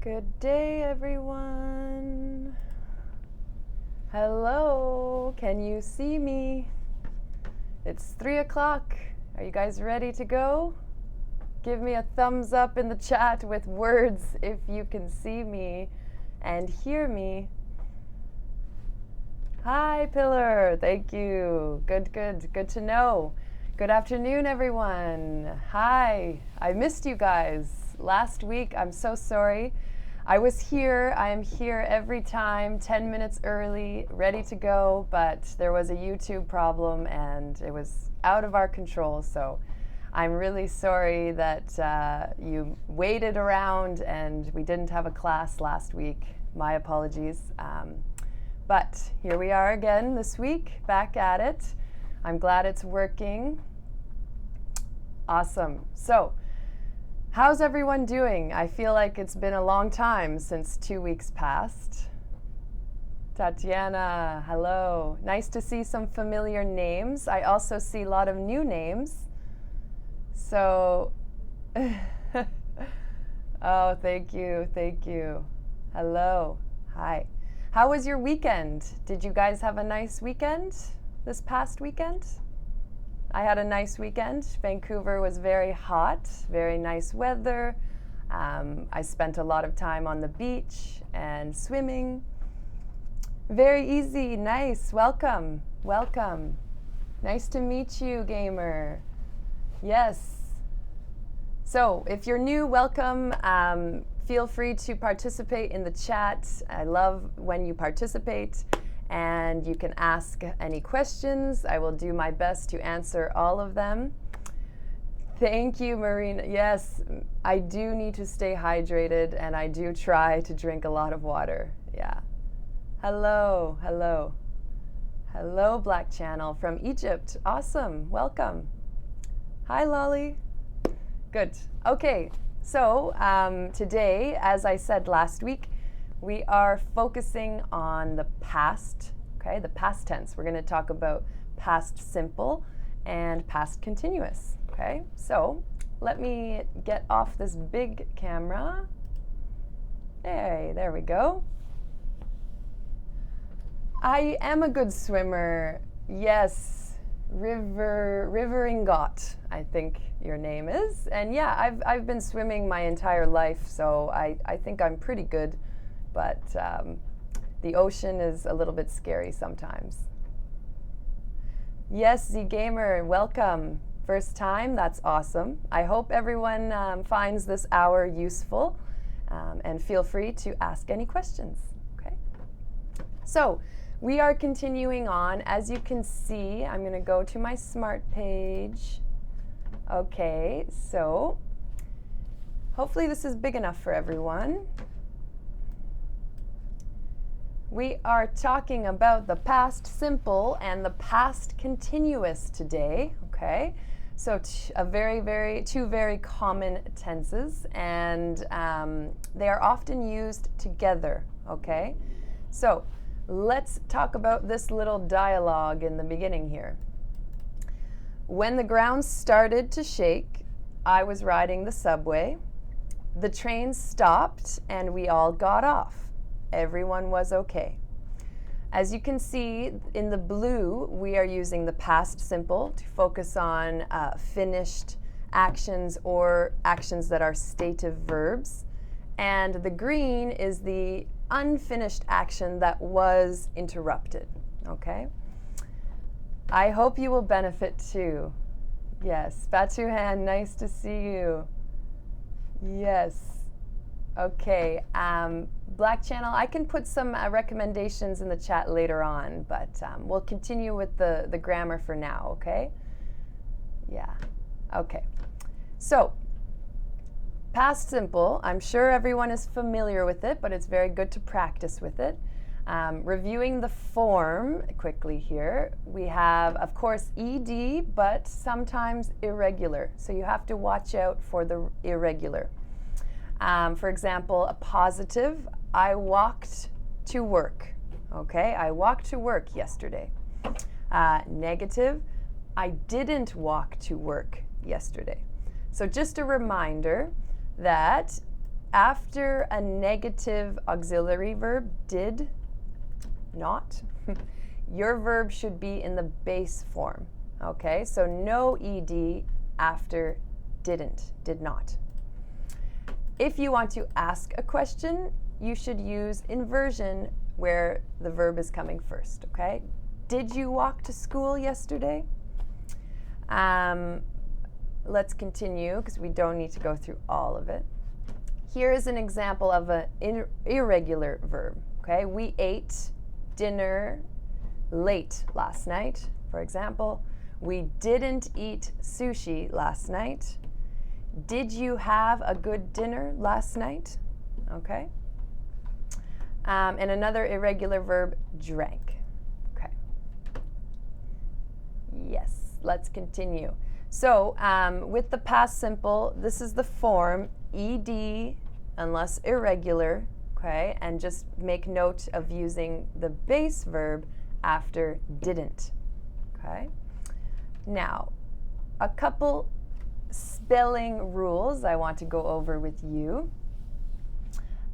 Good day, everyone. Hello, can you see me? It's 3 o'clock. Are you guys ready to go? Give me a thumbs up in the chat with words if you can see me and hear me. Hi, Pillar. Thank you. Good to know. Good afternoon, everyone. Hi. I missed you guys last week. I'm so sorry. I was here. I am here every time, 10 minutes early, ready to go, but there was a YouTube problem and it was out of our control. So I'm really sorry that you waited around and we didn't have a class last week. My apologies. But here we are again this week, back at it. I'm glad it's working. Awesome. So, how's everyone doing? I feel like it's been a long time since 2 weeks passed. Tatiana, hello. Nice to see some familiar names. I also see a lot of new names. So, oh, thank you. Hello. Hi. How was your weekend? Did you guys have a nice weekend this past weekend? I had a nice weekend. Vancouver was very hot, very nice weather. I spent a lot of time on the beach and swimming. Very easy, nice, welcome. Nice to meet you, gamer. Yes. So, if you're new, welcome. Feel free to participate in the chat. I love when you participate. And you can ask any questions. I will do my best to answer all of them. Thank you, Marina. Yes, I do need to stay hydrated and I do try to drink a lot of water. Yeah. Hello, Black Channel from Egypt. Awesome, welcome. Hi, Lolly. Good. Okay, so today, as I said last week, we are focusing on the past, okay, the past tense. We're going to talk about past simple and past continuous, okay? So let me get off this big camera. Hey, there we go. I am a good swimmer. Yes, Riveringot, I think your name is. And yeah, I've been swimming my entire life, so I think I'm pretty good. But the ocean is a little bit scary sometimes. Yes, Z Gamer, welcome. First time, that's awesome. I hope everyone finds this hour useful and feel free to ask any questions, okay? So we are continuing on. As you can see, I'm gonna go to my Smrt page. Okay, so hopefully this is big enough for everyone. We are talking about the past simple and the past continuous today, okay? So two very common tenses, and they are often used together, okay? So let's talk about this little dialogue in the beginning here. When the ground started to shake, I was riding the subway. The train stopped and we all got off. Everyone was okay. As you can see in the blue, we are using the past simple to focus on finished actions or actions that are stative verbs. And the green is the unfinished action that was interrupted, okay? I hope you will benefit too. Yes, Batuhan, nice to see you. Yes. Okay, Black Channel, I can put some recommendations in the chat later on, but we'll continue with the grammar for now, okay? Yeah, okay. So, past simple, I'm sure everyone is familiar with it, but it's very good to practice with it. Reviewing the form quickly here, we have, of course, ED, but sometimes irregular. So you have to watch out for the irregular. For example, a positive, I walked to work. Okay, I walked to work yesterday. Negative, I didn't walk to work yesterday. So just a reminder that after a negative auxiliary verb, did not, your verb should be in the base form. Okay, so no ed after didn't, did not. If you want to ask a question, you should use inversion where the verb is coming first, okay? Did you walk to school yesterday? Let's continue because we don't need to go through all of it. Here is an example of an irregular verb, okay? We ate dinner late last night, for example. We didn't eat sushi last night. Did you have a good dinner last night? Okay. And another irregular verb, drank. Okay. Yes, let's continue. So with the past simple, this is the form ed unless irregular, okay? And just make note of using the base verb after didn't, okay? Now, a couple spelling rules I want to go over with you.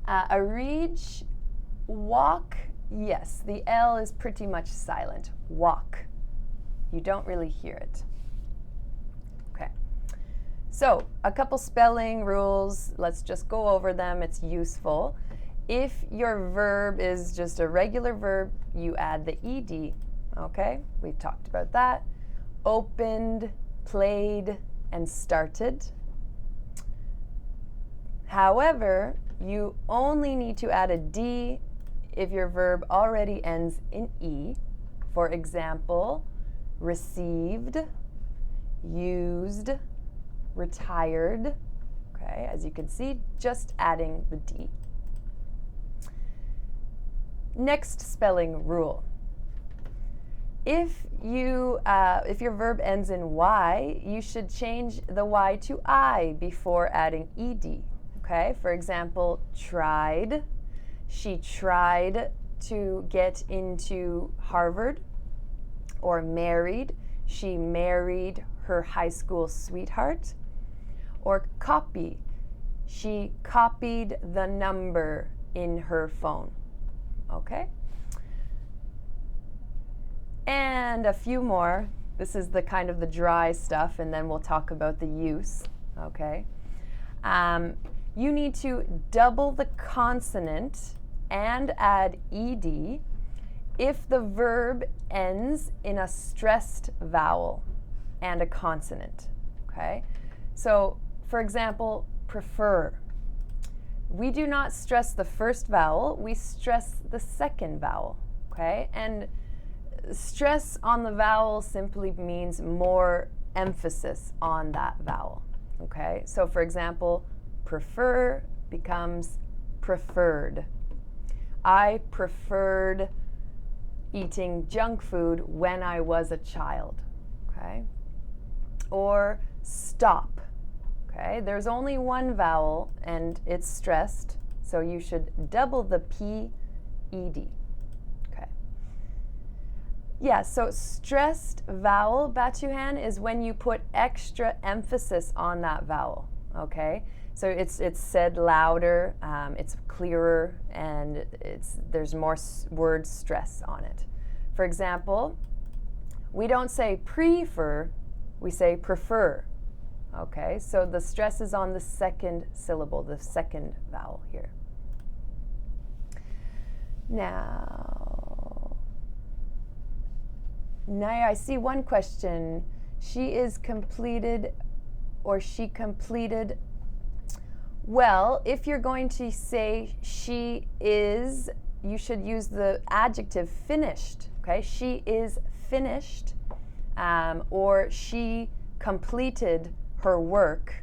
A read, walk, yes, the L is pretty much silent. Walk. You don't really hear it. Okay. So, a couple spelling rules. Let's just go over them. It's useful. If your verb is just a regular verb, you add the ed. Okay? We've talked about that. Opened, played, and started. However, you only need to add a D if your verb already ends in E. For example, received, used, retired. Okay, as you can see, just adding the D. Next spelling rule. If your verb ends in Y, you should change the Y to I before adding ed. Okay, for example, tried. She tried to get into Harvard. Or married. She married her high school sweetheart. Or copy. She copied the number in her phone. Okay? And a few more. This is the kind of the dry stuff, and then we'll talk about the use. Okay? You need to double the consonant and add ed if the verb ends in a stressed vowel and a consonant. Okay? So, for example, prefer. We do not stress the first vowel, we stress the second vowel. Okay? And stress on the vowel simply means more emphasis on that vowel. Okay? So, for example, prefer becomes preferred. I preferred eating junk food when I was a child. Okay? Or stop. Okay? There's only one vowel and it's stressed, so you should double the P, ed. Okay. Yeah, so stressed vowel, Batuhan, is when you put extra emphasis on that vowel. Okay? So it's said louder, it's clearer, and there's more word stress on it. For example, we don't say prefer, we say prefer. Okay, so the stress is on the second syllable, the second vowel here. Now, I see one question. She is completed, or she completed. Well, if you're going to say she is, you should use the adjective finished. Okay, she is finished, or she completed her work.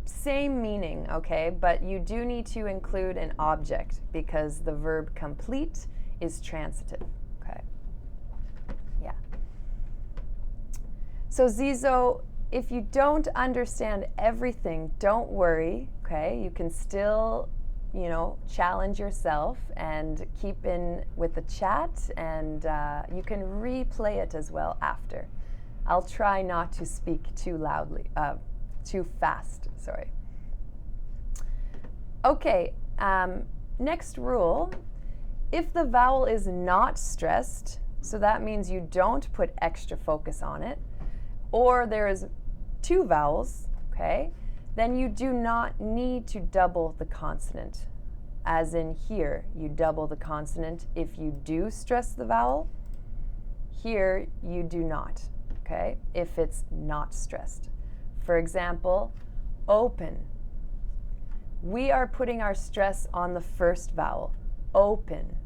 Same meaning, okay, but you do need to include an object because the verb complete is transitive. Okay, yeah. So Zizo, if you don't understand everything, don't worry, okay? You can still, challenge yourself and keep in with the chat, and you can replay it as well after. I'll try not to speak too loudly, too fast, sorry. Okay, next rule. If the vowel is not stressed, so that means you don't put extra focus on it, or there is two vowels, okay, then you do not need to double the consonant. As in here, you double the consonant if you do stress the vowel. Here, you do not, okay, if it's not stressed. For example, open. We are putting our stress on the first vowel, open.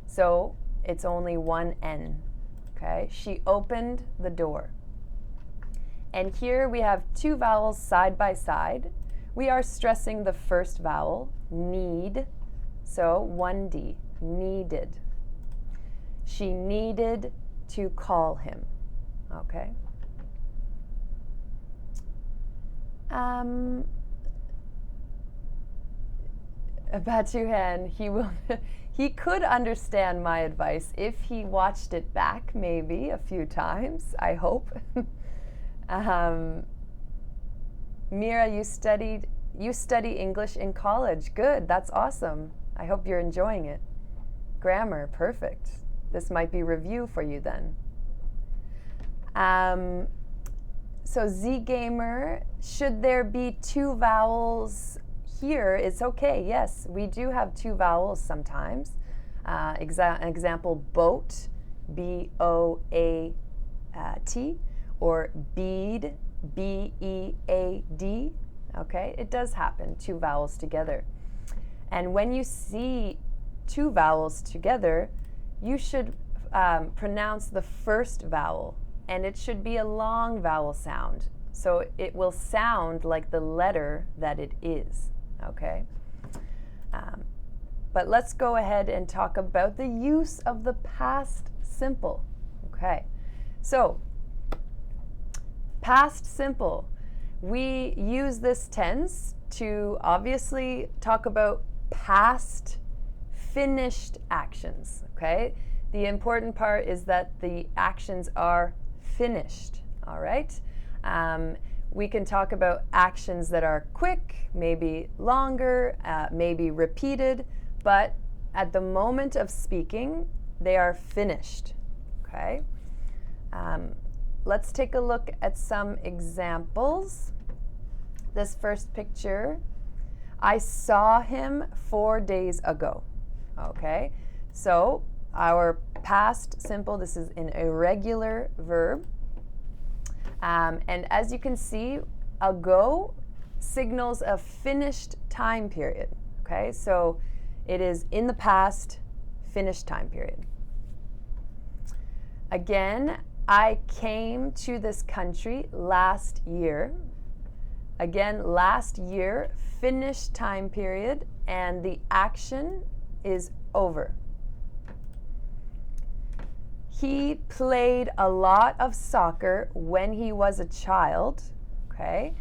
So it's only one N, okay? She opened the door. And here we have two vowels side by side. We are stressing the first vowel, need, so one D, needed. She needed to call him, okay? Batuhan, he could understand my advice if he watched it back maybe a few times, I hope. Mira, you study English in college. Good, that's awesome. I hope you're enjoying it. Grammar, perfect. This might be review for you then. So Z Gamer, should there be two vowels here? It's okay, yes. We do have two vowels sometimes. Example, boat, B-O-A-T, or bead, B-E-A-D. Okay, it does happen, two vowels together. And when you see two vowels together, you should pronounce the first vowel, and it should be a long vowel sound. So it will sound like the letter that it is, okay? But let's go ahead and talk about the use of the past simple, okay? So, past simple. We use this tense to obviously talk about past finished actions, okay? The important part is that the actions are finished, all right? We can talk about actions that are quick, maybe longer, maybe repeated, but at the moment of speaking, they are finished, okay? Let's take a look at some examples. This first picture, I saw him 4 days ago, okay? So our past simple, this is an irregular verb. And as you can see, ago signals a finished time period, okay? So it is in the past, finished time period. Again, I came to this country last year. Again, last year, finished time period, and the action is over. He played a lot of soccer when he was a child, okay?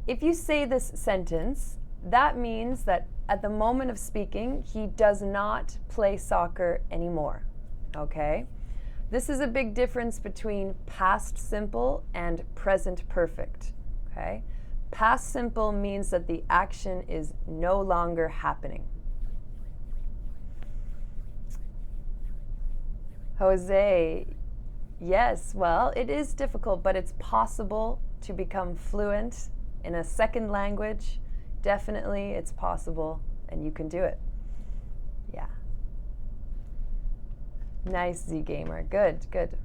If you say this sentence, that means that at the moment of speaking, he does not play soccer anymore, okay? This is a big difference between past simple and present perfect, okay? Past simple means that the action is no longer happening. Jose, yes, well, it is difficult, but it's possible to become fluent in a second language. Definitely, it's possible, and you can do it. Yeah. Nice, Z Gamer. Good, good.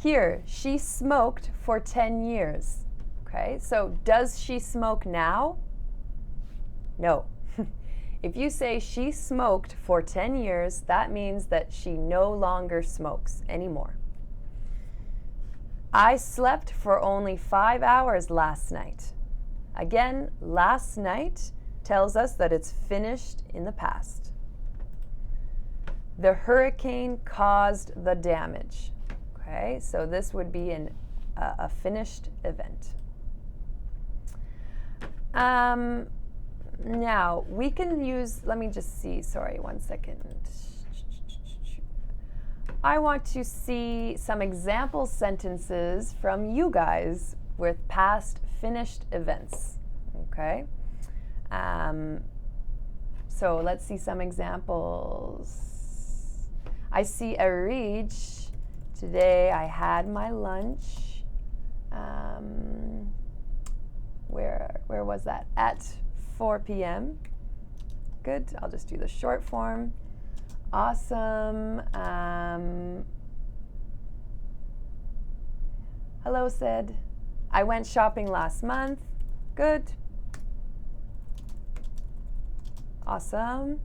Here, she smoked for 10 years. Okay, so does she smoke now? No. If you say she smoked for 10 years, that means that she no longer smokes anymore. I slept for only 5 hours last night. Again, last night tells us that it's finished in the past. The hurricane caused the damage. Okay, so this would be a finished event. Now, we can use, let me just see, sorry, 1 second. I want to see some example sentences from you guys with past finished events, okay? So let's see some examples. I see a reach. Today I had my lunch. Where was that? At 4 p.m. Good. I'll just do the short form. Awesome. Hello, Sid. I went shopping last month. Good. Awesome.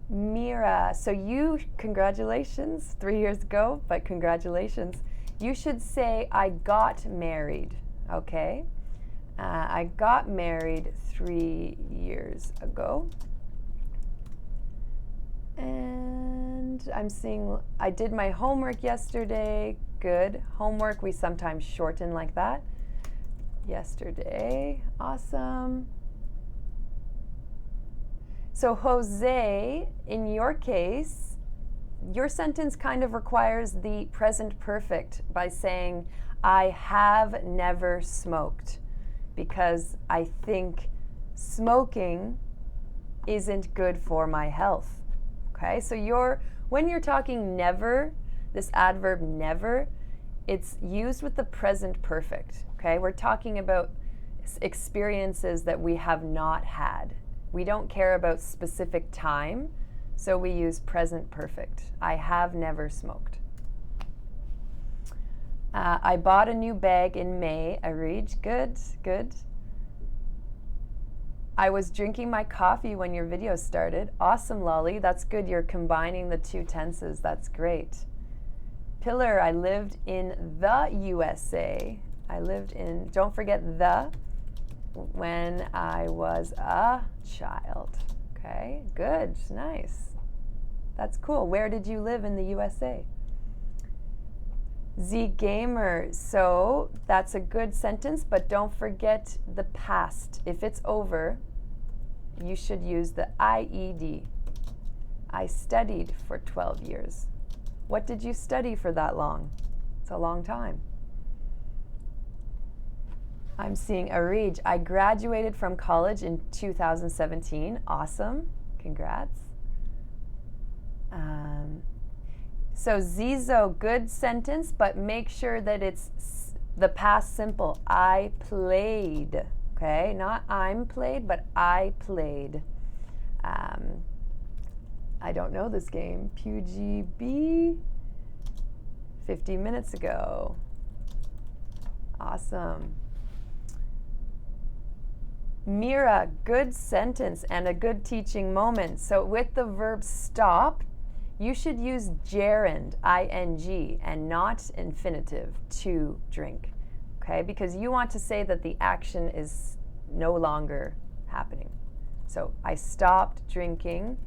Mira, so congratulations, 3 years ago, but congratulations. You should say, I got married, okay? I got married 3 years ago. And I'm seeing, I did my homework yesterday. Good. Homework, we sometimes shorten like that. Yesterday. Awesome. So Jose, in your case, your sentence kind of requires the present perfect by saying, I have never smoked, because I think smoking isn't good for my health. Okay, so when you're talking never, this adverb never, it's used with the present perfect. Okay, we're talking about experiences that we have not had. We don't care about specific time, so we use present perfect. I have never smoked. I bought a new bag in May, Arij. Good, good. I was drinking my coffee when your video started. Awesome, Lolly. That's good. You're combining the two tenses. That's great. Pillar, I lived in the USA. Don't forget the, when I was a child. Okay, good, nice. That's cool. Where did you live in the USA? Z Gamer, so that's a good sentence, but don't forget the past. If it's over, you should use the IED. I studied for 12 years. What did you study for that long? It's a long time. I'm seeing Arij. I graduated from college in 2017. Awesome. Congrats. So Zizo, good sentence, but make sure that it's the past simple. I played. Okay, not I'm played, but I played. I don't know this game. PUGB. 50 minutes ago. Awesome. Mira, good sentence and a good teaching moment. So with the verb stop, you should use gerund, ing, and not infinitive, to drink. Okay, because you want to say that the action is no longer happening. So I stopped drinking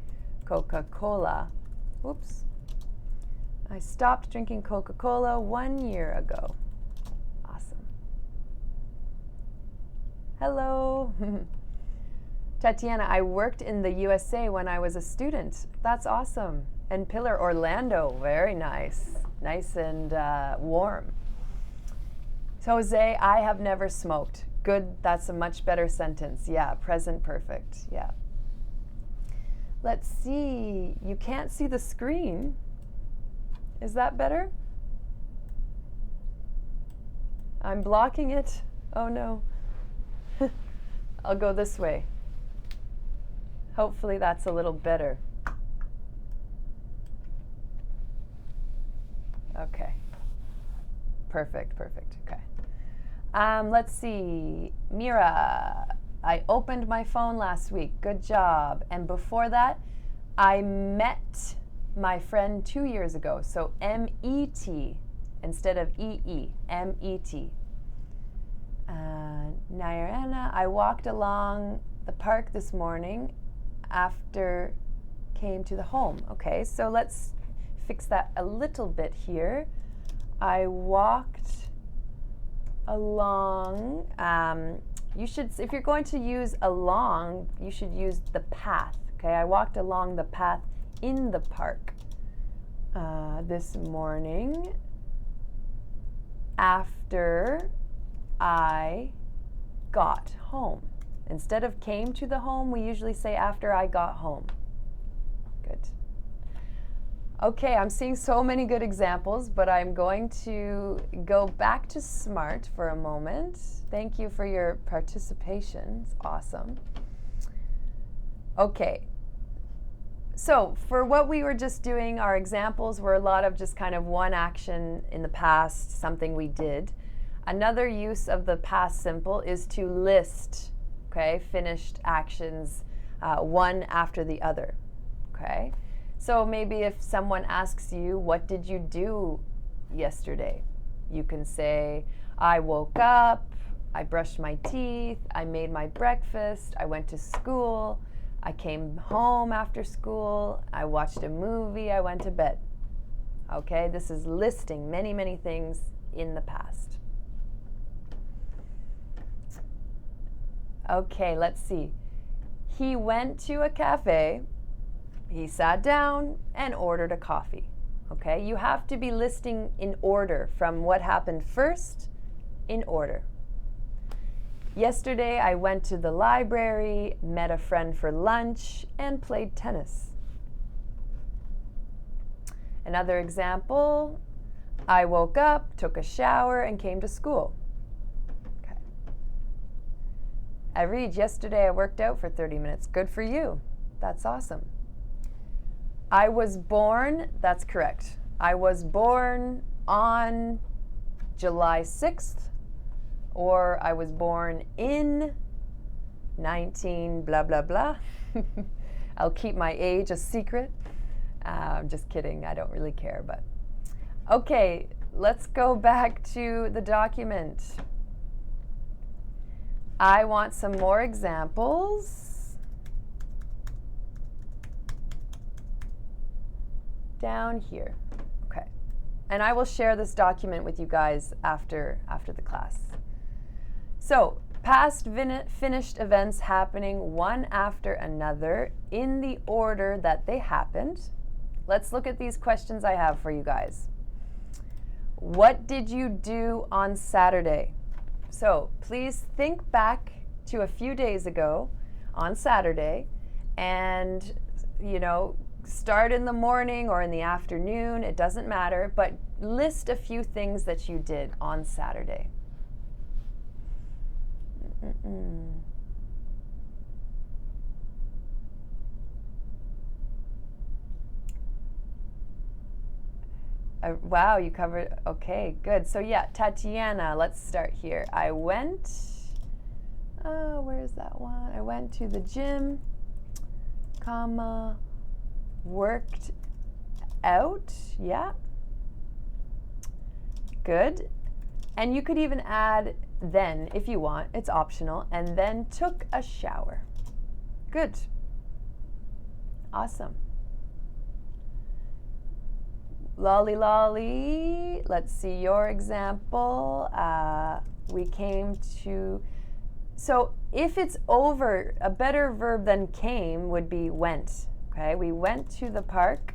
Coca-Cola. Oops. I stopped drinking Coca-Cola 1 year ago. Awesome. Hello. Tatiana, I worked in the USA when I was a student. That's awesome. And Pillar, Orlando, very nice. Nice and warm. So Jose, I have never smoked. Good, that's a much better sentence. Yeah, present perfect, yeah. Let's see, you can't see the screen. Is that better? I'm blocking it. Oh no. I'll go this way. Hopefully that's a little better. Okay. Perfect, perfect. Okay. Let's see. Mira, I opened my phone last week. Good job. And before that, I met my friend 2 years ago. So M-E-T instead of E-E. M-E-T. Nairana, I walked along the park this morning after came to the home. Okay, so let's fix that a little bit here. I walked along, you should, if you're going to use along, you should use the path. Okay, I walked along the path in the park this morning after I got home. Instead of came to the home, we usually say after I got home. Good. Okay, I'm seeing so many good examples, but I'm going to go back to Smrt for a moment. Thank you for your participation. It's awesome. Okay. So for what we were just doing, our examples were a lot of just kind of one action in the past, something we did. Another use of the past simple is to list, okay, finished actions, one after the other, okay? So maybe if someone asks you, what did you do yesterday? You can say, I woke up, I brushed my teeth, I made my breakfast, I went to school, I came home after school, I watched a movie, I went to bed. Okay, this is listing many, many things in the past. Okay, let's see. He went to a cafe, he sat down and ordered a coffee. Okay, you have to be listing in order from what happened first in order. Yesterday I went to the library, met a friend for lunch, and played tennis. Another example, I woke up, took a shower, and came to school. Okay. I read, yesterday I worked out for 30 minutes. Good for you. That's awesome. I was born, that's correct. I was born on July 6th, or I was born in 19 blah, blah, blah. I'll keep my age a secret. I'm just kidding, I don't really care, but. Okay, let's go back to the document. I want some more examples. Down here, okay. And I will share this document with you guys after the class. So, past finished events happening one after another in the order that they happened. Let's look at these questions I have for you guys. What did you do on Saturday? So, please think back to a few days ago on Saturday and, start in the morning or in the afternoon, it doesn't matter, but list a few things that you did on Saturday. Wow, you covered, okay, good. So yeah, Tatiana, let's start here. I went, where's that one? I went to the gym, worked out, yeah. Good. And you could even add then, if you want, it's optional, and then took a shower. Good. Awesome. Lolly Lolly, let's see your example. We came to, so if it's over, a better verb than came would be went. Okay, we went to the park,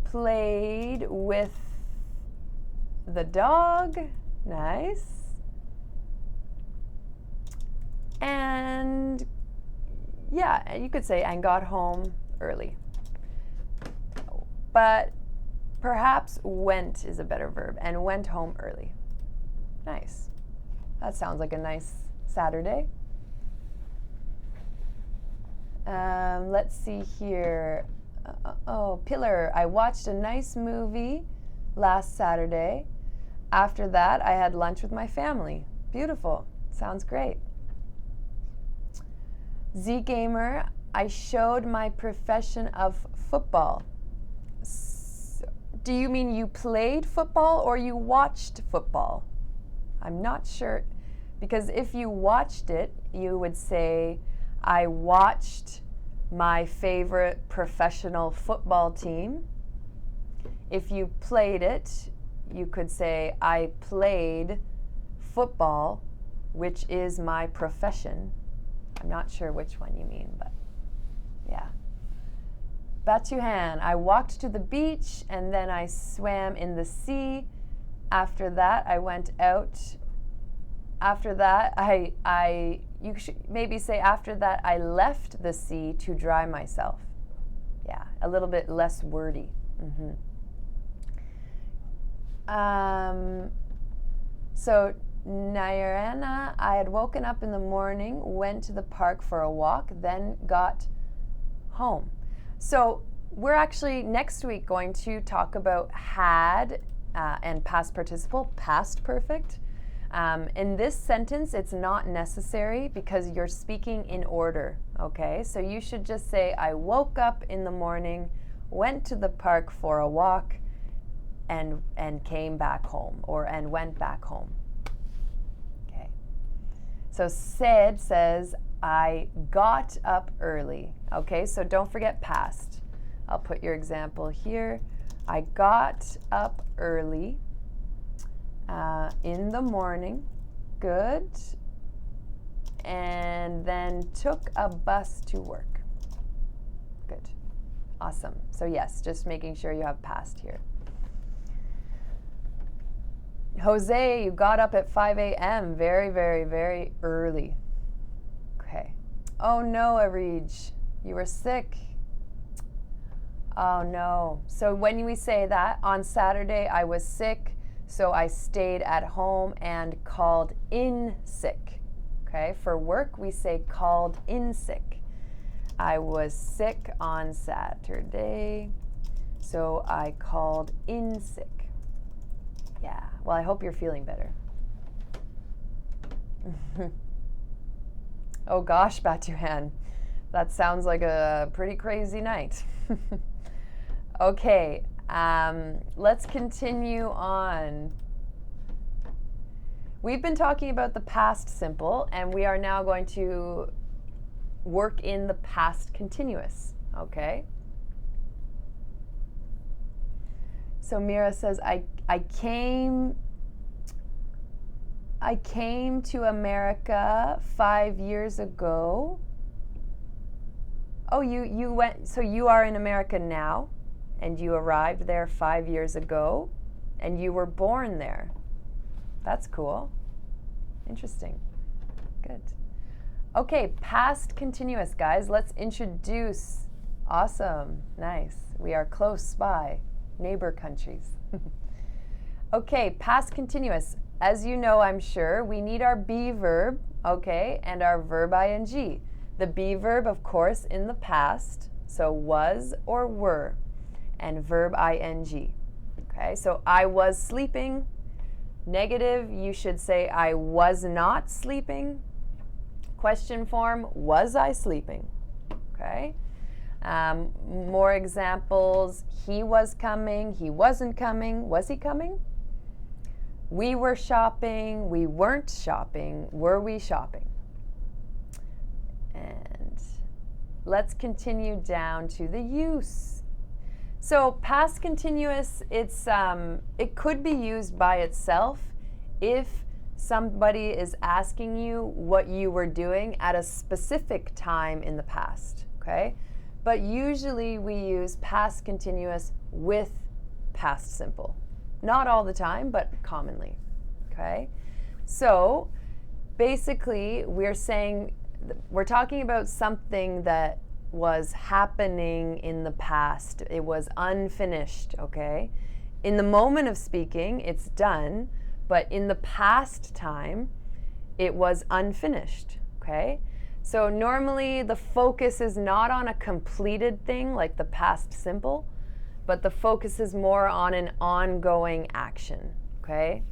played with the dog, nice, and yeah, you could say, and got home early. But perhaps went is a better verb, and went home early. Nice. That sounds like a nice Saturday. Let's see here. Pillar, I watched a nice movie last Saturday. After that, I had lunch with my family. Beautiful. Sounds great. Z Gamer, I showed my profession of football. So, do you mean you played football or you watched football? I'm not sure, because if you watched it, you would say, I watched my favorite professional football team. If you played it, you could say, I played football, which is my profession. I'm not sure which one you mean, but yeah. Batuhan, I walked to the beach and then I swam in the sea. After that, I went out After that, you should maybe say, after that, I left the sea to dry myself. Yeah, a little bit less wordy. So Nairana, I had woken up in the morning, went to the park for a walk, then got home. So we're actually next week going to talk about had and past participle, past perfect. In this sentence, it's not necessary because you're speaking in order, okay? So you should just say, I woke up in the morning, went to the park for a walk, and came back home, and went back home. Okay. So said says, I got up early. Okay, so don't forget past. I'll put your example here. I got up early in the morning. Good. And then took a bus to work. Good. Awesome. So yes, just making sure you have past here. Jose, you got up at 5 a.m. Very, very, very early. Okay. Oh no, Arij, you were sick. Oh no. So when we say that, on Saturday I was sick, so I stayed at home and called in sick. Okay, for work we say called in sick. I was sick on Saturday, so I called in sick. Yeah, well, I hope you're feeling better. Oh gosh, Batuhan, that sounds like a pretty crazy night. Okay, let's continue on. We've been talking about the past simple, and we are now going to work in the past continuous, okay? So Mira says, I came to America 5 years ago. Oh, you went, so you are in America now, and you arrived there 5 years ago, and you were born there. That's cool. Interesting. Good. Okay, past continuous, guys. Let's introduce. Awesome. Nice. We are close by. Neighbor countries. Okay, past continuous. As you know, I'm sure, we need our be verb, okay, and our verb ing. The be verb, of course, in the past, so was or were, and verb ing. Okay, so I was sleeping. Negative, you should say I was not sleeping. Question form, was I sleeping? Okay. More examples, he was coming, he wasn't coming, was he coming? We were shopping, we weren't shopping, were we shopping? And let's continue down to the use. So past continuous, it could be used by itself if somebody is asking you what you were doing at a specific time in the past, okay? But usually we use past continuous with past simple. Not all the time, but commonly, okay? So basically we're talking about something that was happening in the past. It was unfinished, okay? In the moment of speaking, it's done, but in the past time, it was unfinished, okay? So normally the focus is not on a completed thing like the past simple, but the focus is more on an ongoing action, okay?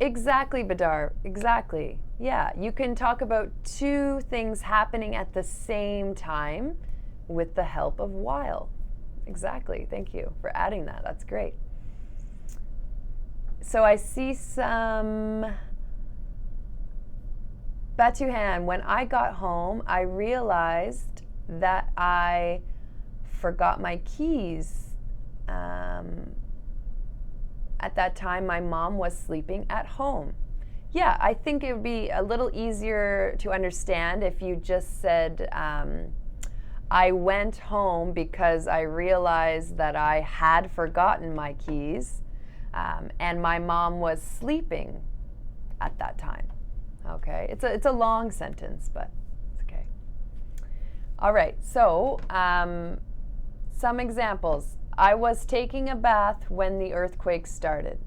Exactly, Badar, exactly. Yeah, you can talk about two things happening at the same time with the help of while. Exactly, thank you for adding that, that's great. So I see some Batuhan, when I got home, I realized that I forgot my keys. At that time, my mom was sleeping at home. Yeah, I think it would be a little easier to understand if you just said, I went home because I realized that I had forgotten my keys, and my mom was sleeping. at that time. Okay, it's a long sentence, but it's okay. All right, so some examples. I was taking a bath when the earthquake started.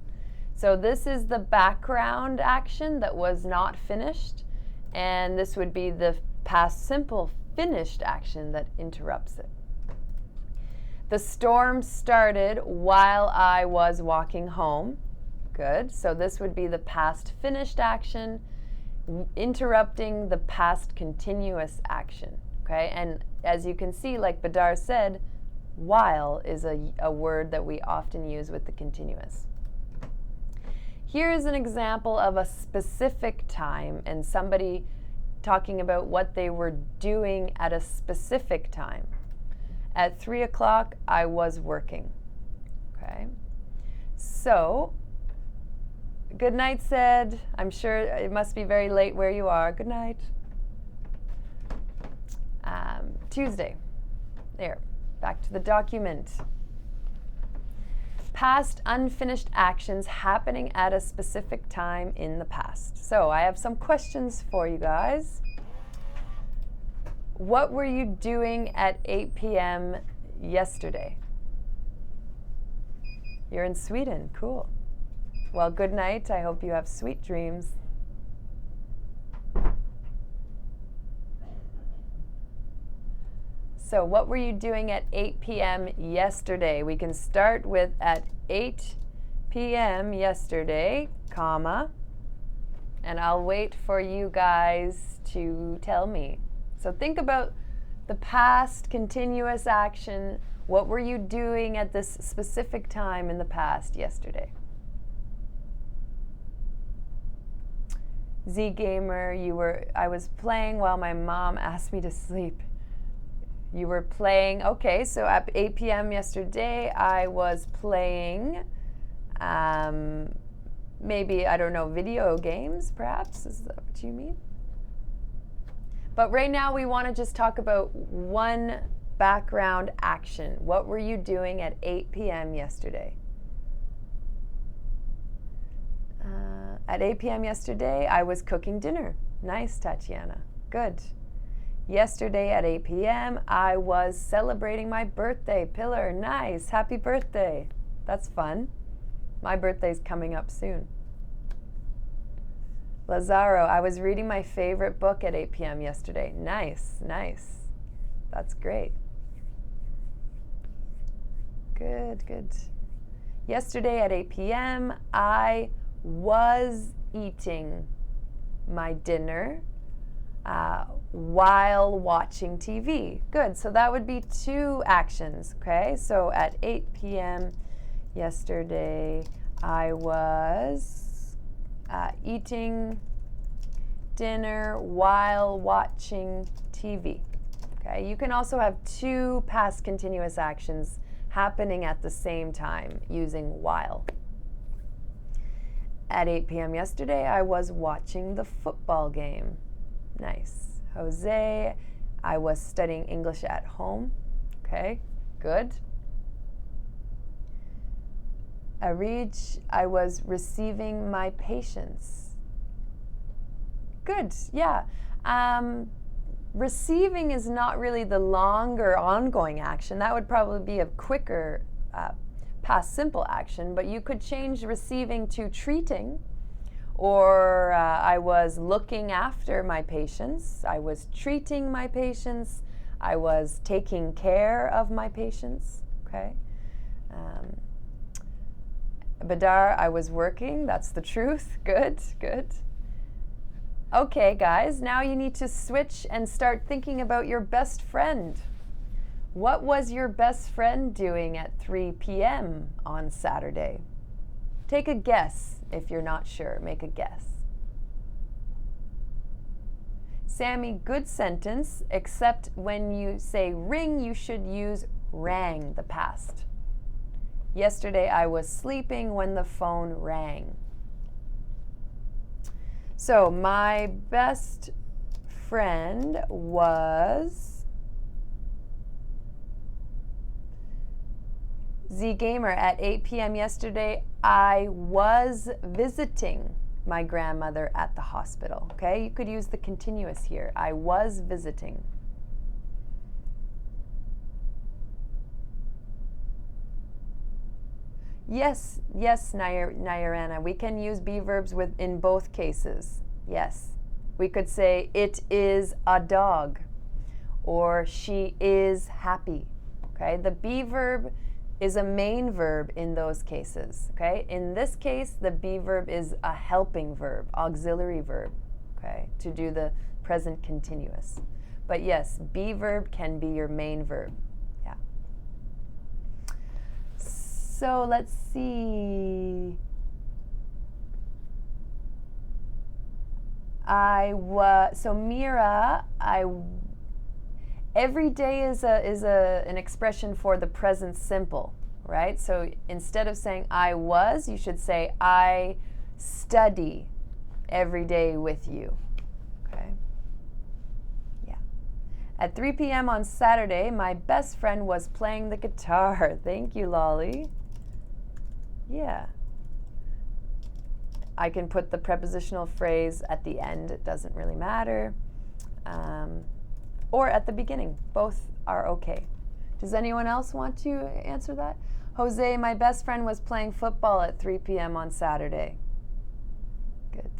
So this is the background action that was not finished, and this would be the past simple finished action that interrupts it. The storm started while I was walking home. Good. So this would be the past finished action interrupting the past continuous action. Okay, and as you can see, like Badar said, while is a word that we often use with the continuous. Here's an example of a specific time and somebody talking about what they were doing at a specific time. At 3 o'clock, I was working. Okay, so good night, said. I'm sure it must be very late where you are. Good night. Tuesday. There. Back to the document. Past unfinished actions happening at a specific time in the past. So I have some questions for you guys. What were you doing at 8 p.m. yesterday? You're in Sweden. Cool. Well, good night. I hope you have sweet dreams. So what were you doing at 8 p.m. yesterday? We can start with at 8 p.m. yesterday, comma, and I'll wait for you guys to tell me. So think about the past continuous action. What were you doing at this specific time in the past yesterday? Z Gamer, I was playing while my mom asked me to sleep. You were playing, okay, so at 8 p.m. yesterday, I was playing, maybe, I don't know, video games, perhaps? Is that what you mean? But right now, we want to just talk about one background action. What were you doing at 8 p.m. yesterday? At 8 p.m. yesterday, I was cooking dinner. Nice, Tatiana. Good. Yesterday at 8 p.m., I was celebrating my birthday. Pillar, nice. Happy birthday. That's fun. My birthday's coming up soon. Lazaro, I was reading my favorite book at 8 p.m. yesterday. Nice, nice. That's great. Good, good. Yesterday at 8 p.m., I was eating my dinner while watching TV. Good, so that would be two actions, okay? So at 8 p.m. yesterday, I was eating dinner while watching TV, okay? You can also have two past continuous actions happening at the same time using while. At 8 p.m. yesterday, I was watching the football game. Nice. Jose, I was studying English at home. Okay, good. Arij, I was receiving my patients. Good, yeah. Receiving is not really the longer ongoing action. That would probably be a quicker past simple action, but you could change receiving to treating. Or I was looking after my patients. I was treating my patients. I was taking care of my patients. Okay. Badar, I was working. That's the truth. Good, good. Okay, guys, now you need to switch and start thinking about your best friend. What was your best friend doing at 3 p.m. on Saturday? Take a guess. If you're not sure, make a guess. Sammy, good sentence, except when you say ring, you should use rang, the past. Yesterday, I was sleeping when the phone rang. So, my best friend was Z Gamer. At 8 p.m. yesterday, I was visiting my grandmother at the hospital. Okay, you could use the continuous here. I was visiting. Yes, Nayarana, we can use be verbs in both cases. Yes. We could say, it is a dog, or she is happy. Okay, the be verb is a main verb in those cases. Okay, in this case, the be verb is a helping verb, auxiliary verb, okay, to do the present continuous. But yes, be verb can be your main verb. Yeah. So let's see. Mira, every day is an expression for the present simple, right? So instead of saying I was, you should say I study every day with you. Okay? Yeah. At 3 p.m. on Saturday, my best friend was playing the guitar. Thank you, Lolly. Yeah. I can put the prepositional phrase at the end. It doesn't really matter. Or at the beginning. Both are okay. Does anyone else want to answer that? Jose, my best friend was playing football at 3 p.m. on Saturday. Good.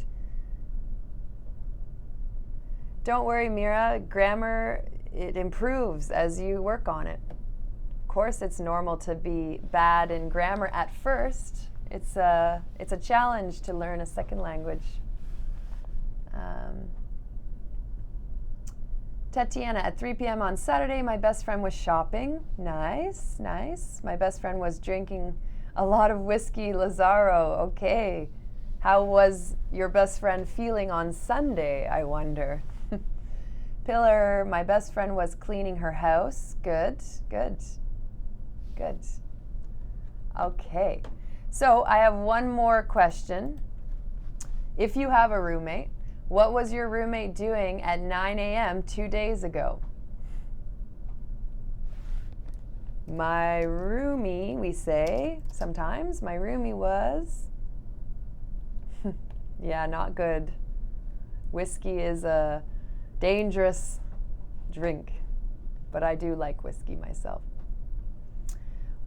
Don't worry, Mira. Grammar, it improves as you work on it. Of course, it's normal to be bad in grammar at first. It's a challenge to learn a second language. Tatiana, at 3 p.m. on Saturday, my best friend was shopping. Nice, nice. My best friend was drinking a lot of whiskey Lazaro. Okay. How was your best friend feeling on Sunday, I wonder? Pillar, my best friend was cleaning her house. Good, good, good. Okay. So I have one more question. If you have a roommate, what was your roommate doing at 9 a.m. 2 days ago? My roomie, we say sometimes, my roomie was, yeah, not good. Whiskey is a dangerous drink, but I do like whiskey myself.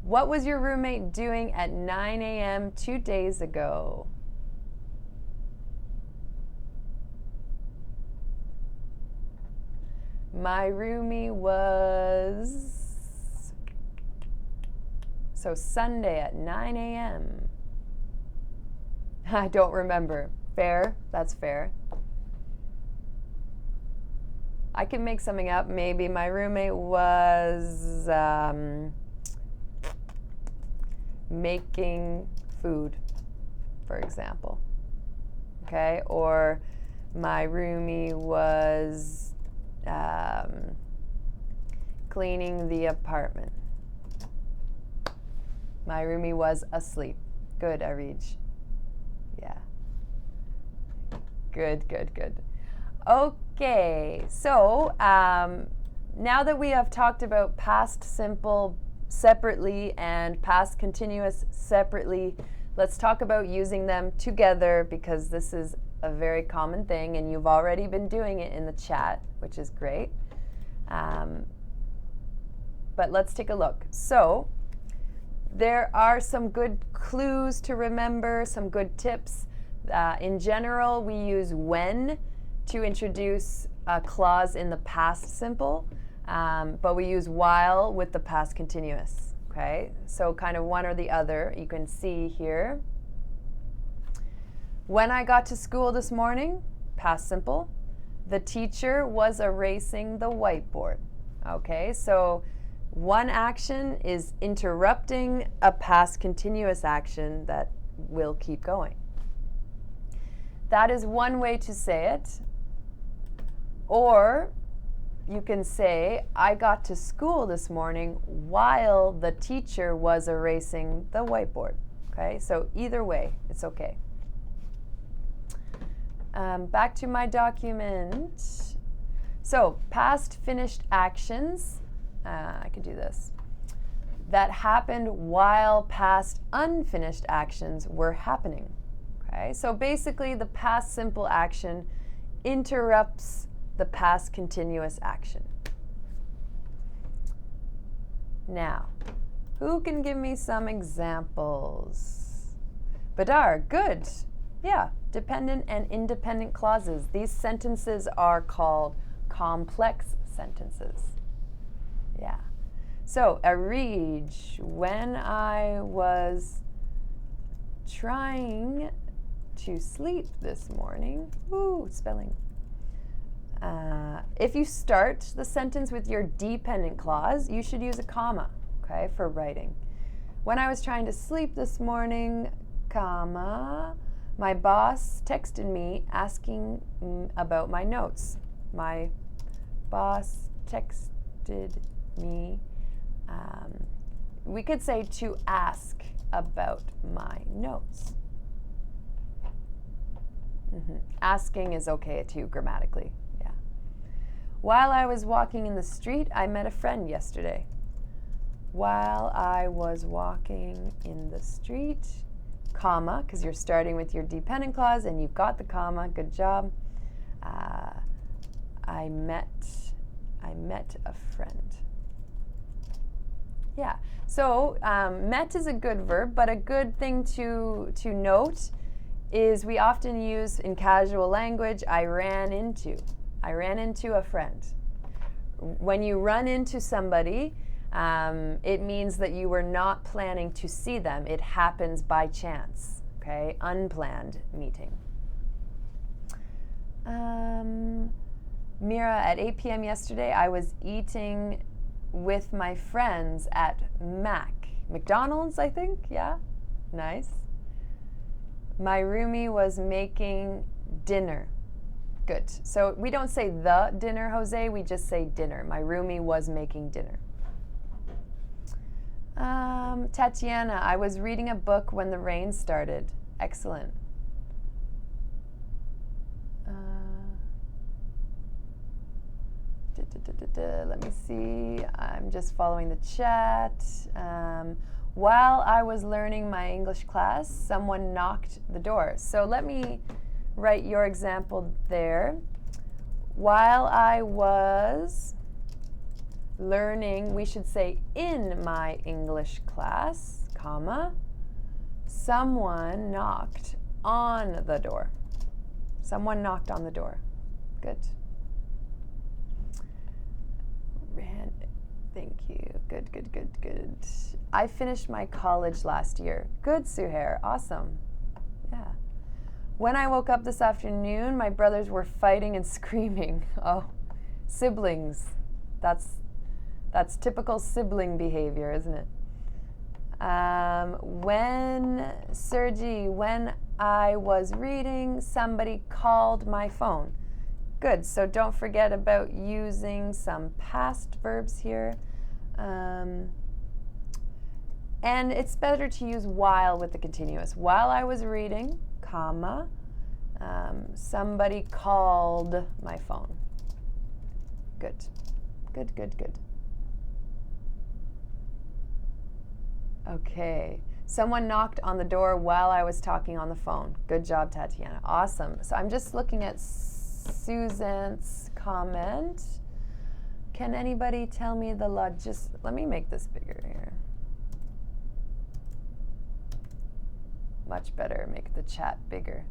What was your roommate doing at 9 a.m. 2 days ago? My roomie was, so Sunday at 9 a.m. I don't remember. Fair, that's fair. I can make something up. Maybe my roommate was making food, for example. Okay, or my roomie was cleaning the apartment. My roomie was asleep. Good, Arij. Yeah. Good, good, good. Okay, so now that we have talked about past simple separately and past continuous separately, let's talk about using them together, because this is a very common thing and you've already been doing it in the chat, which is great. But let's take a look. So there are some good clues to remember, some good tips. In general, we use when to introduce a clause in the past simple, but we use while with the past continuous. Okay, so kind of one or the other. You can see here. When I got to school this morning, past simple, the teacher was erasing the whiteboard. Okay, so one action is interrupting a past continuous action that will keep going. That is one way to say it. Or you can say, I got to school this morning while the teacher was erasing the whiteboard. Okay, so either way, it's okay. Back to my document. So, past finished actions, I could do this, that happened while past unfinished actions were happening. Okay, so basically the past simple action interrupts the past continuous action. Now, who can give me some examples? Badar, good. Yeah, dependent and independent clauses. These sentences are called complex sentences. Yeah. So, Arij, when I was trying to sleep this morning, spelling. If you start the sentence with your dependent clause, you should use a comma, okay, for writing. When I was trying to sleep this morning, comma, my boss texted me asking about my notes. My boss texted me. We could say to ask about my notes. Asking is okay too, grammatically. Yeah. While I was walking in the street, I met a friend yesterday. While I was walking in the street, comma, because you're starting with your dependent clause and you've got the comma, good job. I met a friend. Yeah, so met is a good verb, but a good thing to note is we often use in casual language, I ran into a friend. When you run into somebody, it means that you were not planning to see them. It happens by chance, okay? Unplanned meeting. Mira, at 8 p.m. yesterday, I was eating with my friends at McDonald's, I think, yeah? Nice. My roomie was making dinner. Good. So we don't say the dinner, Jose, we just say dinner. My roomie was making dinner. Tatiana, I was reading a book when the rain started. Excellent. Let me see. I'm just following the chat. While I was learning my English class, someone knocked the door. So let me write your example there. While I was learning, we should say in my English class, comma, someone knocked on the door. Someone knocked on the door. Good. Thank you. Good. I finished my college last year. Good, Suhair. Awesome. Yeah. When I woke up this afternoon, my brothers were fighting and screaming. Oh, siblings. That's typical sibling behavior, isn't it? Sergi, when I was reading, somebody called my phone. Good, so don't forget about using some past verbs here. And it's better to use while with the continuous. While I was reading, comma, somebody called my phone. Good. Okay. Someone knocked on the door while I was talking on the phone. Good job, Tatiana. Awesome. So I'm just looking at Suzanne's comment. Can anybody tell me the let me make this bigger here. Much better, make the chat bigger.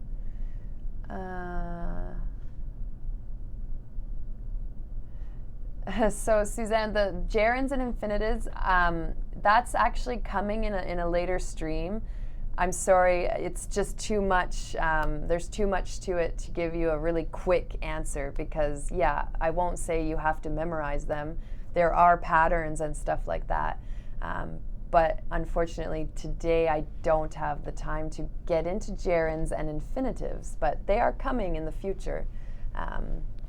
So Suzanne, the gerunds and infinitives, that's actually coming in a later stream. I'm sorry, it's just too much. There's too much to it to give you a really quick answer because, yeah, I won't say you have to memorize them. There are patterns and stuff like that. But unfortunately, today I don't have the time to get into gerunds and infinitives, but they are coming in the future.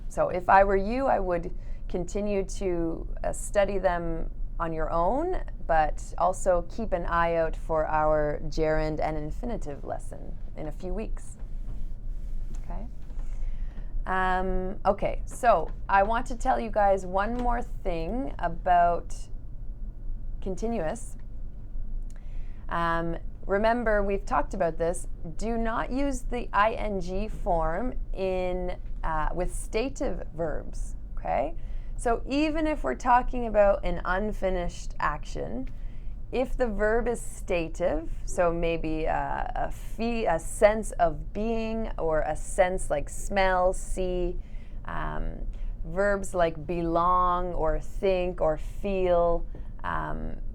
So if I were you, I would continue to study them on your own, but also keep an eye out for our gerund and infinitive lesson in a few weeks. Okay? Okay, so I want to tell you guys one more thing about continuous. remember, we've talked about this. Do not use the ing form in with stative verbs, okay? So even if we're talking about an unfinished action, if the verb is stative, so maybe a sense of being or a sense like smell, see, verbs like belong or think or feel,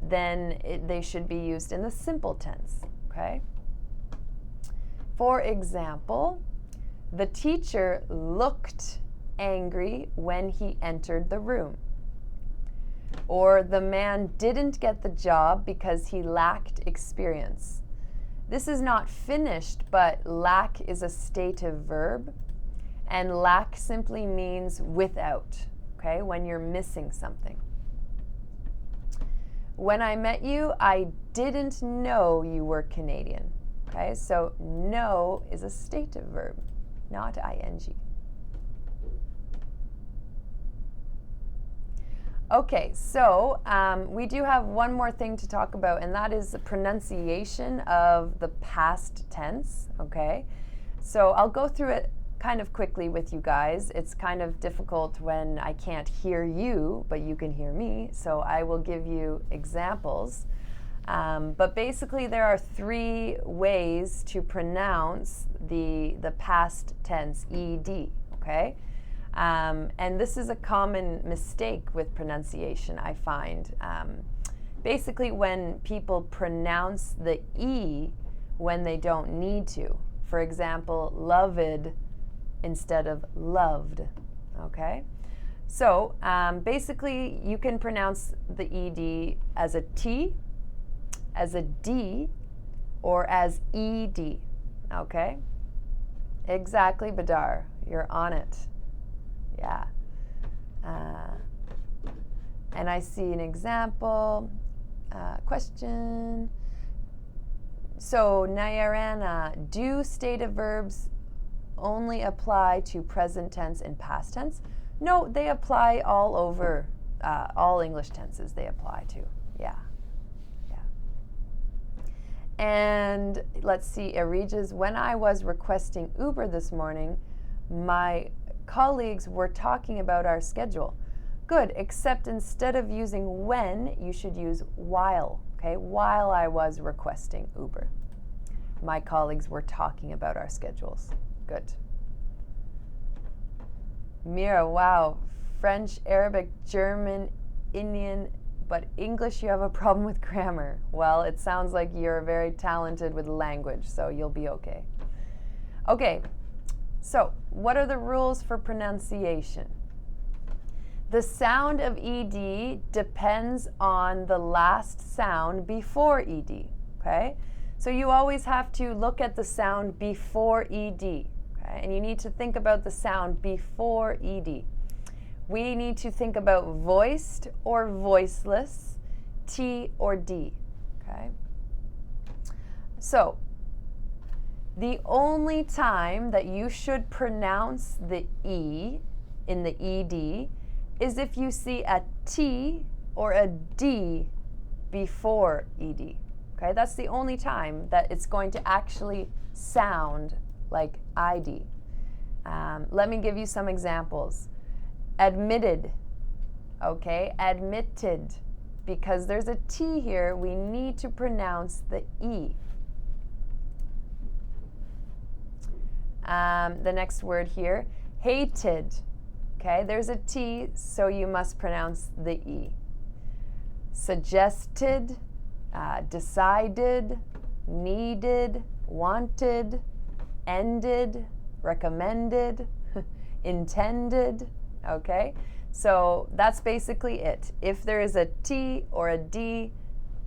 then they should be used in the simple tense, okay? For example, the teacher looked angry when he entered the room. Or the man didn't get the job because he lacked experience. This is not finished, but lack is a stative verb, and lack simply means without, okay, when you're missing something. When I met you, I didn't know you were Canadian, okay? So know is a stative verb, not ing. Okay, so we do have one more thing to talk about, and that is the pronunciation of the past tense, okay? So I'll go through it kind of quickly with you guys. It's kind of difficult when I can't hear you, but you can hear me, so I will give you examples. But basically there are 3 ways to pronounce the past tense, ed, okay? And this is a common mistake with pronunciation, I find. Basically, when people pronounce the E when they don't need to. For example, loved instead of loved, okay? So basically, you can pronounce the ED as a T, as a D, or as ED, okay? Exactly, Badar, you're on it. Yeah. And I see an example, question. So, Nayarana, do stative verbs only apply to present tense and past tense? No, they apply all over, all English tenses they apply to. Yeah. And let's see, Eriges, when I was requesting Uber this morning, my colleagues were talking about our schedule. Good, except instead of using when, you should use while, okay? While I was requesting Uber. My colleagues were talking about our schedules. Good. Mira, wow. French, Arabic, German, Indian, but English you have a problem with grammar. Well, it sounds like you're very talented with language, so you'll be okay. Okay. So, what are the rules for pronunciation? The sound of ED depends on the last sound before ED, okay? So you always have to look at the sound before ED, okay? And you need to think about the sound before ED. We need to think about voiced or voiceless, T or D, okay? So, the only time that you should pronounce the E in the ED is if you see a T or a D before ED. Okay, that's the only time that it's going to actually sound like ID. Let me give you some examples. Admitted, okay, admitted. Because there's a T here, we need to pronounce the E. The next word here, hated. Okay, there's a T, so you must pronounce the E. Suggested, decided, needed, wanted, ended, recommended, intended. Okay, so that's basically it. If there is a T or a D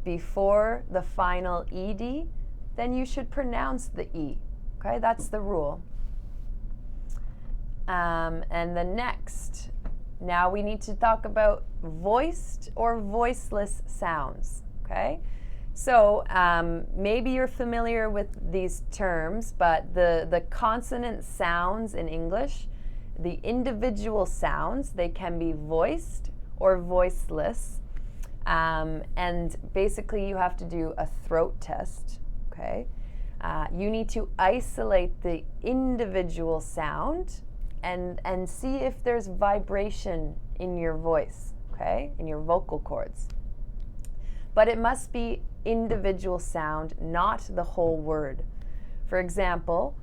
before the final ED, then you should pronounce the E. Okay, that's the rule. And the next, now we need to talk about voiced or voiceless sounds, okay? So maybe you're familiar with these terms, but the consonant sounds in English, the individual sounds, they can be voiced or voiceless. And basically you have to do a throat test, okay? You need to isolate the individual sound and see if there's vibration in your voice, okay? In your vocal cords. But it must be individual sound, not the whole word. For example,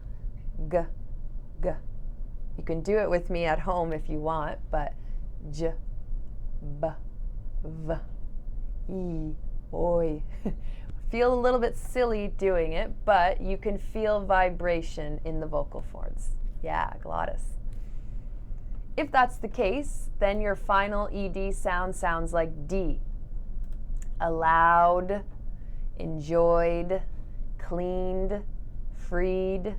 g, g. You can do it with me at home if you want, but j, b, v, e, oi. Feel a little bit silly doing it, but you can feel vibration in the vocal cords. Yeah, glottis. If that's the case, then your final ed sound sounds like D. Allowed, enjoyed, cleaned, freed,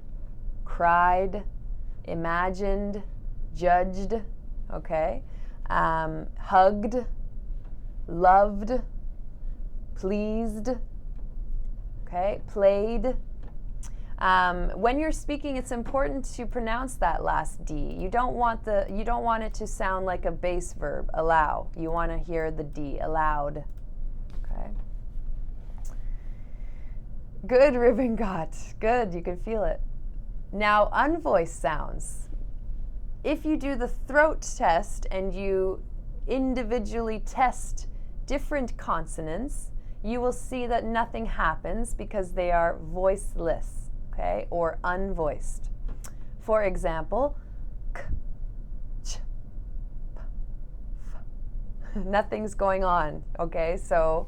cried, imagined, judged, okay? Hugged, loved, pleased, okay? Played. When you're speaking, it's important to pronounce that last D. You don't want it to sound like a base verb, allow. You want to hear the D, allowed. Okay. Good, Ribbon Got. Good, you can feel it. Now, unvoiced sounds. If you do the throat test and you individually test different consonants, you will see that nothing happens because they are voiceless, okay, or unvoiced. For example, k, ch, p, f. Nothing's going on, okay? So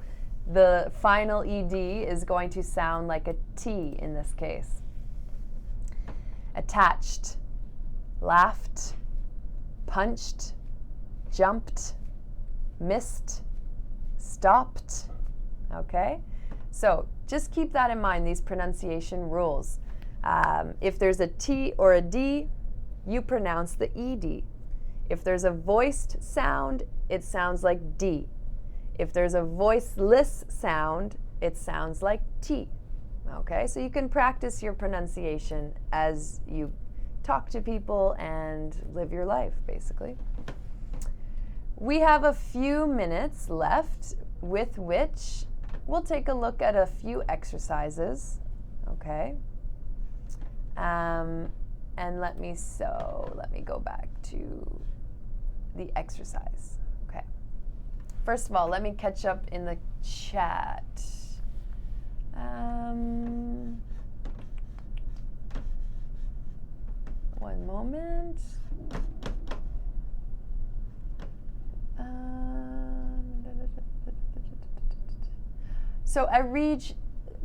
the final ed is going to sound like a T in this case. Attached, laughed, punched, jumped, missed, stopped, okay? So just keep that in mind, these pronunciation rules. If there's a T or a D, you pronounce the ED. If there's a voiced sound, it sounds like D. If there's a voiceless sound, it sounds like T. Okay, so you can practice your pronunciation as you talk to people and live your life, basically. We have a few minutes left with which we'll take a look at a few exercises, okay? And let me go back to the exercise, okay? First of all, let me catch up in the chat. One moment. So I read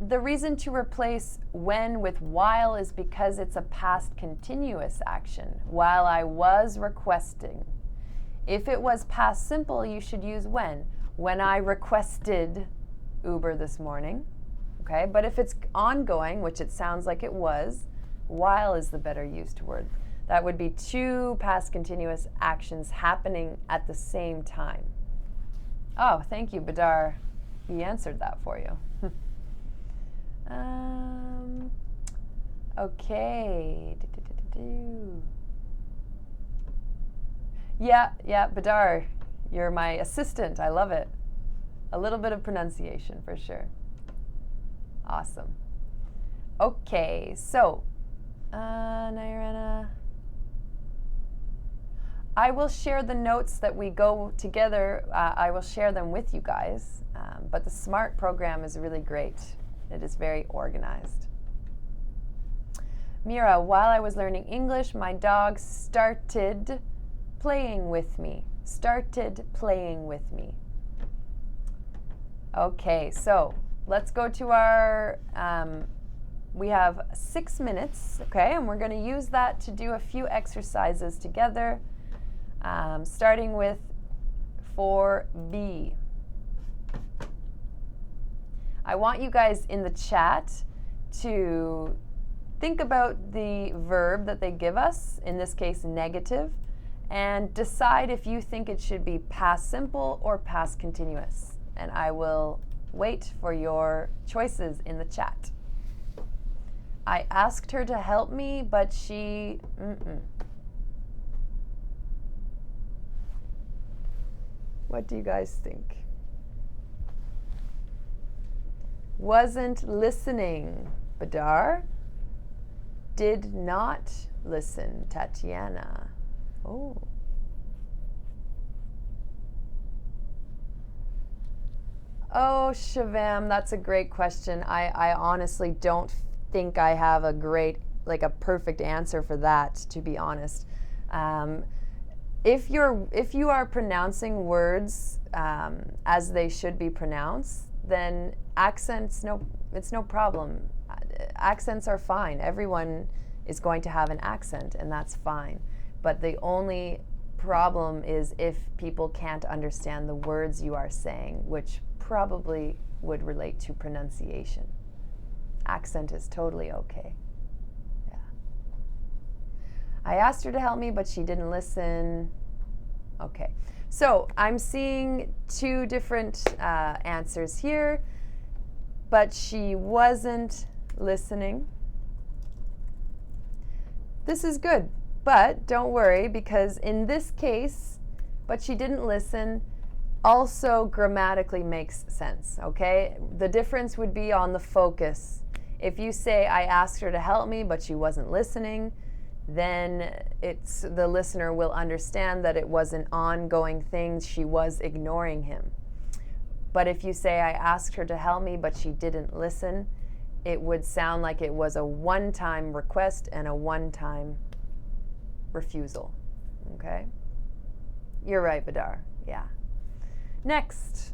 the reason to replace when with while is because it's a past continuous action. While I was requesting. If it was past simple, you should use when. When I requested Uber this morning. Okay, but if it's ongoing, which it sounds like it was, while is the better used word. That would be two past continuous actions happening at the same time. Oh, thank you, Badar. He answered that for you. Okay. Yeah, Badar, you're my assistant. I love it. A little bit of pronunciation for sure. Awesome. Okay, so, Nairana. I will share the notes that we go together. I will share them with you guys. But the Smrt program is really great. It is very organized. Mira, while I was learning English, my dog started playing with me. Started playing with me. Okay, so let's go to our, we have 6 minutes, okay, and we're going to use that to do a few exercises together, starting with 4B. I want you guys in the chat to think about the verb that they give us, in this case negative, and decide if you think it should be past simple or past continuous. And I will wait for your choices in the chat. I asked her to help me, but she, What do you guys think? Wasn't listening. Badar. Did not listen. Tatiana. Oh. Oh, Shivam, that's a great question. I honestly don't think I have a perfect answer for that, to be honest. If you are pronouncing words as they should be pronounced, then accents, it's no problem. Accents are fine. Everyone is going to have an accent, and that's fine. But the only problem is if people can't understand the words you are saying, which probably would relate to pronunciation. Accent is totally okay. Yeah. I asked her to help me, but she didn't listen. Okay. So I'm seeing two different answers here, but she wasn't listening. This is good, but don't worry, because in this case, but she didn't listen, also grammatically makes sense, okay? The difference would be on the focus. If you say, I asked her to help me, but she wasn't listening, then the listener will understand that it was an ongoing thing. She was ignoring him. But if you say, I asked her to help me, but she didn't listen, it would sound like it was a one-time request and a one-time refusal, okay? You're right, Badar, yeah. Next.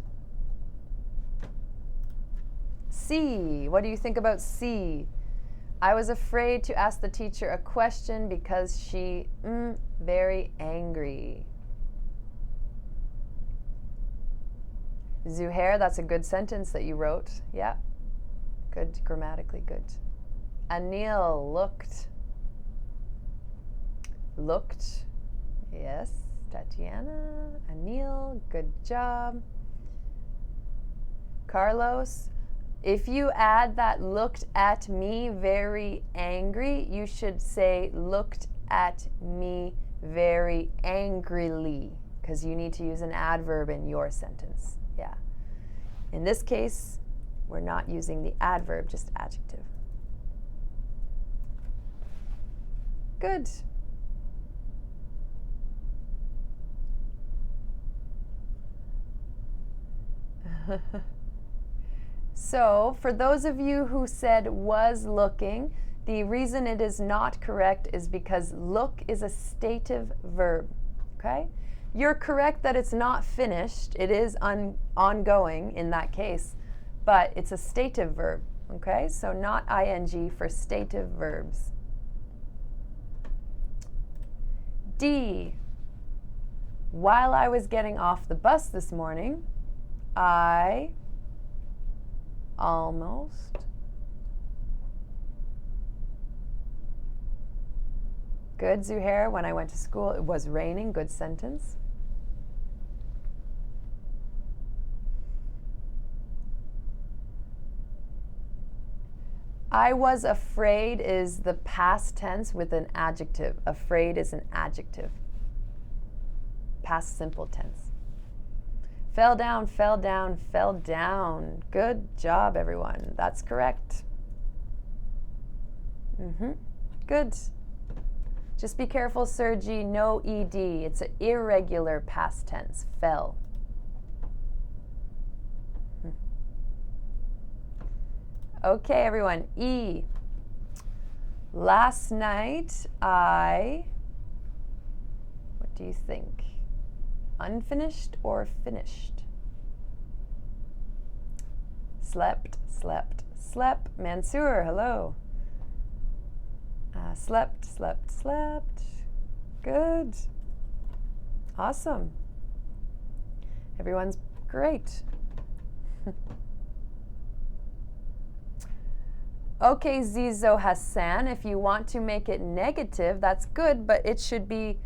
C. What do you think about C? I was afraid to ask the teacher a question because she very angry. Zuhair, that's a good sentence that you wrote. Yeah. Good, grammatically good. Anil, looked. Looked. Yes. Tatiana, Anil, good job. Carlos, if you add that looked at me very angry, you should say looked at me very angrily, because you need to use an adverb in your sentence. Yeah. In this case, we're not using the adverb, just adjective. Good. So, for those of you who said was looking, the reason it is not correct is because look is a stative verb, okay? You're correct that it's not finished. It is ongoing in that case, but it's a stative verb, okay? So not ing for stative verbs. D. While I was getting off the bus this morning, I almost good, Zuhair. When I went to school, it was raining. Good sentence. I was afraid is the past tense with an adjective. Afraid is an adjective. Past simple tense. Fell down, fell down, fell down. Good job, everyone. That's correct. Good. Just be careful, Sergi. No ed. It's an irregular past tense. Fell. Okay, everyone. E. Last night, what do you think? Unfinished or finished? Slept, slept, slept. Mansoor, hello. Slept, slept, slept. Good. Awesome. Everyone's great. Okay, Zizo Hassan, if you want to make it negative, that's good, but it should be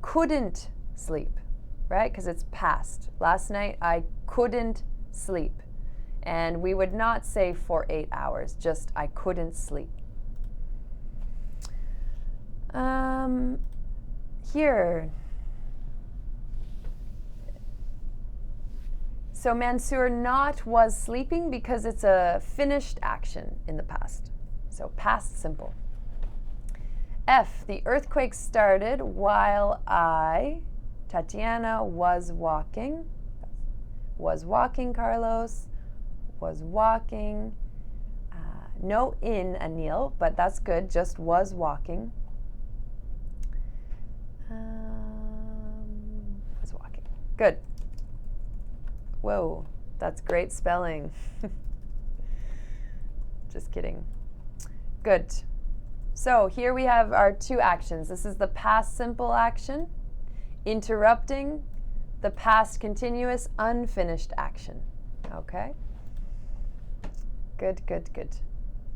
couldn't sleep, right? Because it's past. Last night, I couldn't sleep. And we would not say for 8 hours, just I couldn't sleep. Here. So Mansoor not was sleeping because it's a finished action in the past. So past simple. F, the earthquake started while I, Tatiana, was walking. Was walking, Carlos. Was walking. No in, Anil, but that's good. Just was walking. Was walking. Good. Whoa, that's great spelling. Just kidding. Good. So here we have our two actions. This is the past simple action, interrupting, the past continuous unfinished action. Okay? Good, good, good.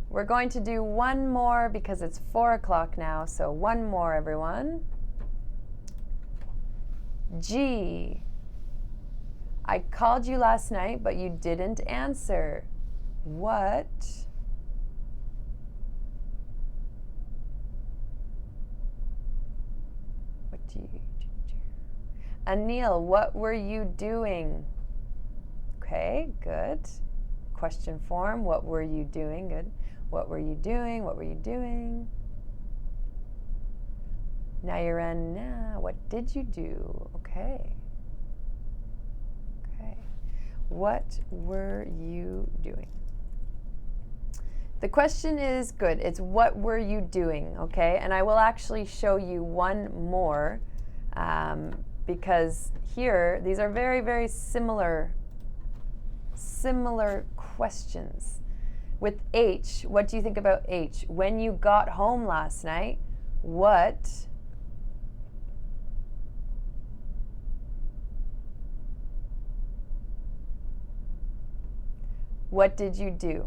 We're going to do one more because it's 4 o'clock now, so one more, everyone. G. I called you last night, but you didn't answer. What? What do you do? Anil, what were you doing? Okay, good. Question form, what were you doing? Good. What were you doing? What were you doing? Nayarana, what did you do? Okay. Okay. What were you doing? The question is good. It's what were you doing? Okay. And I will actually show you one more because here, these are very, very similar questions. With H, what do you think about H? When you got home last night, what did you do?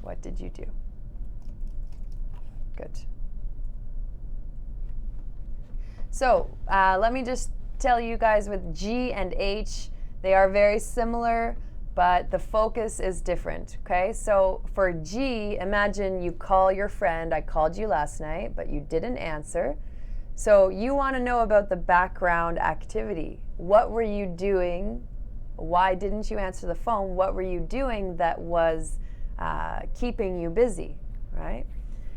What did you do? Good. So let me just tell you guys with G and H, they are very similar, but the focus is different, okay? So for G, imagine you call your friend. I called you last night, but you didn't answer. So you want to know about the background activity. What were you doing? Why didn't you answer the phone? What were you doing that was keeping you busy, right?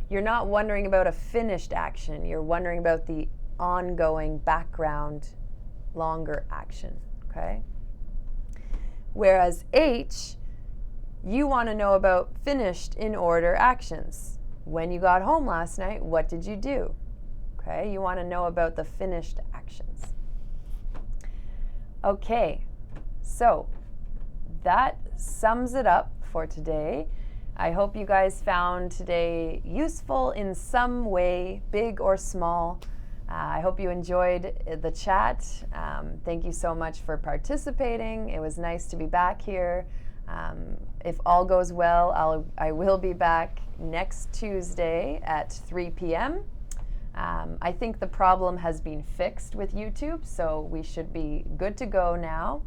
You're not wondering about a finished action. You're wondering about the ongoing background, longer action, okay? Whereas H, you want to know about finished in order actions. When you got home last night, what did you do? Okay, you want to know about the finished actions. Okay, so that sums it up for today. I hope you guys found today useful in some way, big or small. I hope you enjoyed the chat. Thank you so much for participating. It was nice to be back here. If all goes well, I will be back next Tuesday at 3 p.m. I think the problem has been fixed with YouTube, so we should be good to go now.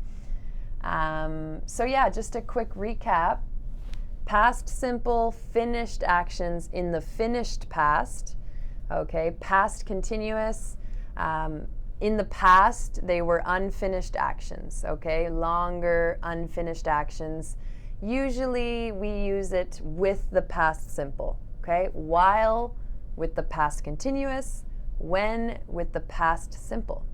So yeah, just a quick recap. Past simple, finished actions in the finished past. Okay, past continuous. In the past, they were unfinished actions. Okay, longer unfinished actions. Usually we use it with the past simple. Okay, while with the past continuous, when with the past simple.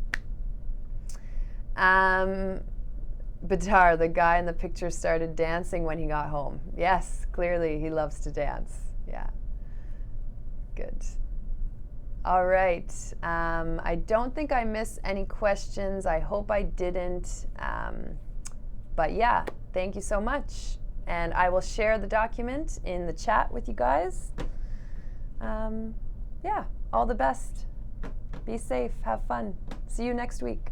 Badar, the guy in the picture, started dancing when he got home. Yes, clearly he loves to dance. Yeah, good. All right, I don't think I missed any questions. I hope I didn't. But yeah, thank you so much. And I will share the document in the chat with you guys. Yeah, all the best. Be safe, have fun. See you next week.